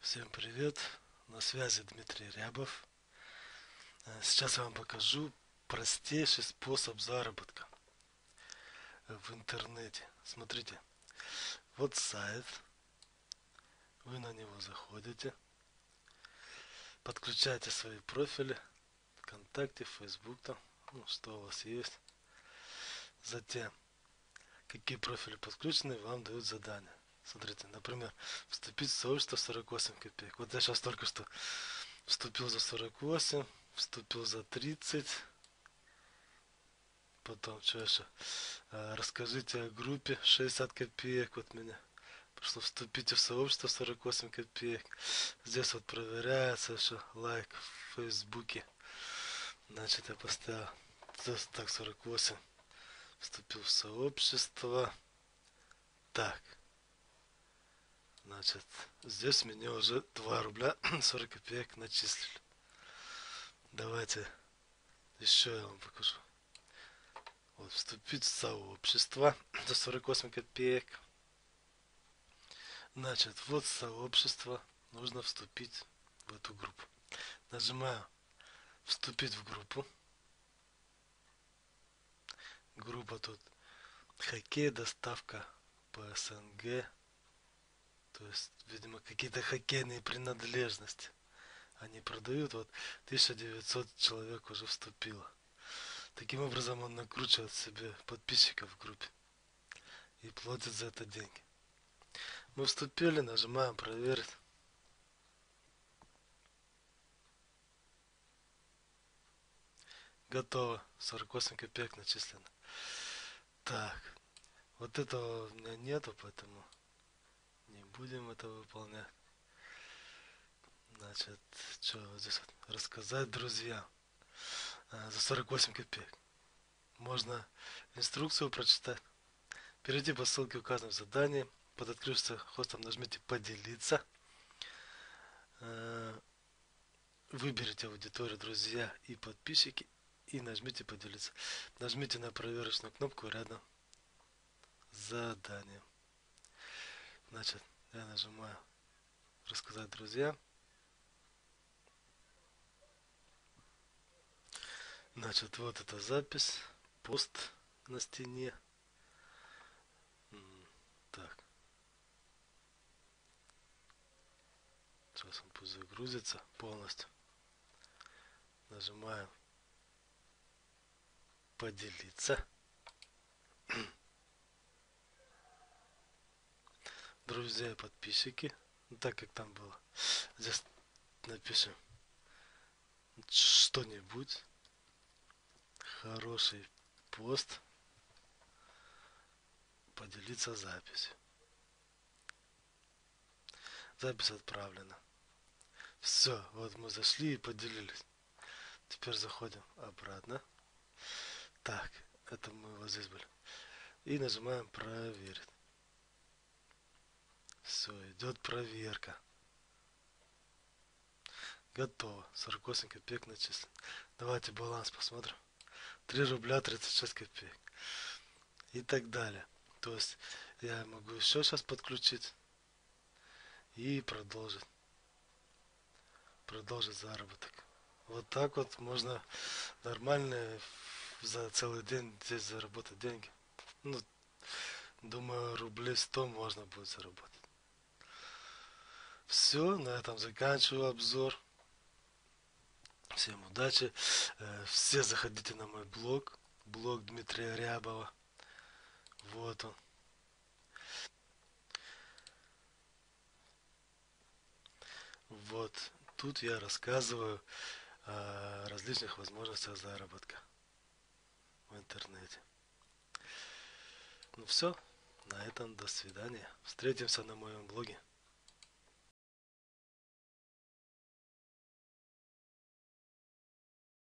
Всем привет! На связи Дмитрий Рябов. Сейчас я вам покажу простейший способ заработка в интернете. Смотрите, вот сайт, вы на него заходите, подключаете свои профили ВКонтакте, Facebook, там, что у вас есть. Затем, какие профили подключены, вам дают задание. Смотрите, например, вступить в сообщество 48 копеек. Вот я сейчас только что вступил за 48, вступил за 30. Потом, что еще? Расскажите о группе 60 копеек от меня. Пришло вступите в сообщество 48 копеек. Здесь вот проверяется еще лайк в Фейсбуке. Значит, я поставил здесь так 48. Вступил в сообщество. Так. Значит, здесь мне уже 2 рубля 40 копеек начислили. Давайте еще я вам покажу. Вот, вступить в сообщество за 48 копеек. Значит, вот сообщество. Нужно вступить в эту группу. Нажимаю вступить в группу. Группа тут хоккей, доставка по СНГ. То есть, видимо, какие-то хоккейные принадлежности. Они продают, вот 1900 человек уже вступило. Таким образом он накручивает себе подписчиков в группе и платит за это деньги. Мы вступили, нажимаем проверить. Готово. 48 копеек начислено. Так. Вот этого у меня нету, поэтому не будем это выполнять. Значит, что вот здесь вот? Рассказать друзьям. За 48 копеек. Можно инструкцию прочитать. Перейти по ссылке, указанной в задании. Под открывшимся хостом нажмите «Поделиться». Выберите аудиторию, друзья и подписчики и нажмите «Поделиться». Нажмите на проверочную кнопку рядом с заданием. Значит, я нажимаю «Рассказать друзьям». Значит, вот эта запись, пост на стене. Так. Сейчас он пусть загрузится полностью. Нажимаем «Поделиться». Друзья и подписчики. Так как там было. Здесь напишем что-нибудь. Хороший пост. Поделиться записью. Запись отправлена. Все, вот мы зашли и поделились. Теперь заходим обратно. Так, это мы вот здесь были. И нажимаем проверить. Все, идет проверка. Готово. 48 копеек начислен. Давайте баланс посмотрим. 3 рубля 36 копеек. И так далее. То есть я могу еще сейчас подключить и продолжить. Продолжить заработок. Вот так вот можно нормально за целый день здесь заработать деньги. Ну, думаю, рублей 100 можно будет заработать. Все, на этом заканчиваю обзор. Всем удачи. Все заходите на мой блог. Блог Дмитрия Рябова. Вот он. Вот. Тут я рассказываю о различных возможностях заработка в интернете. Ну все. На этом до свидания. Встретимся на моем блоге.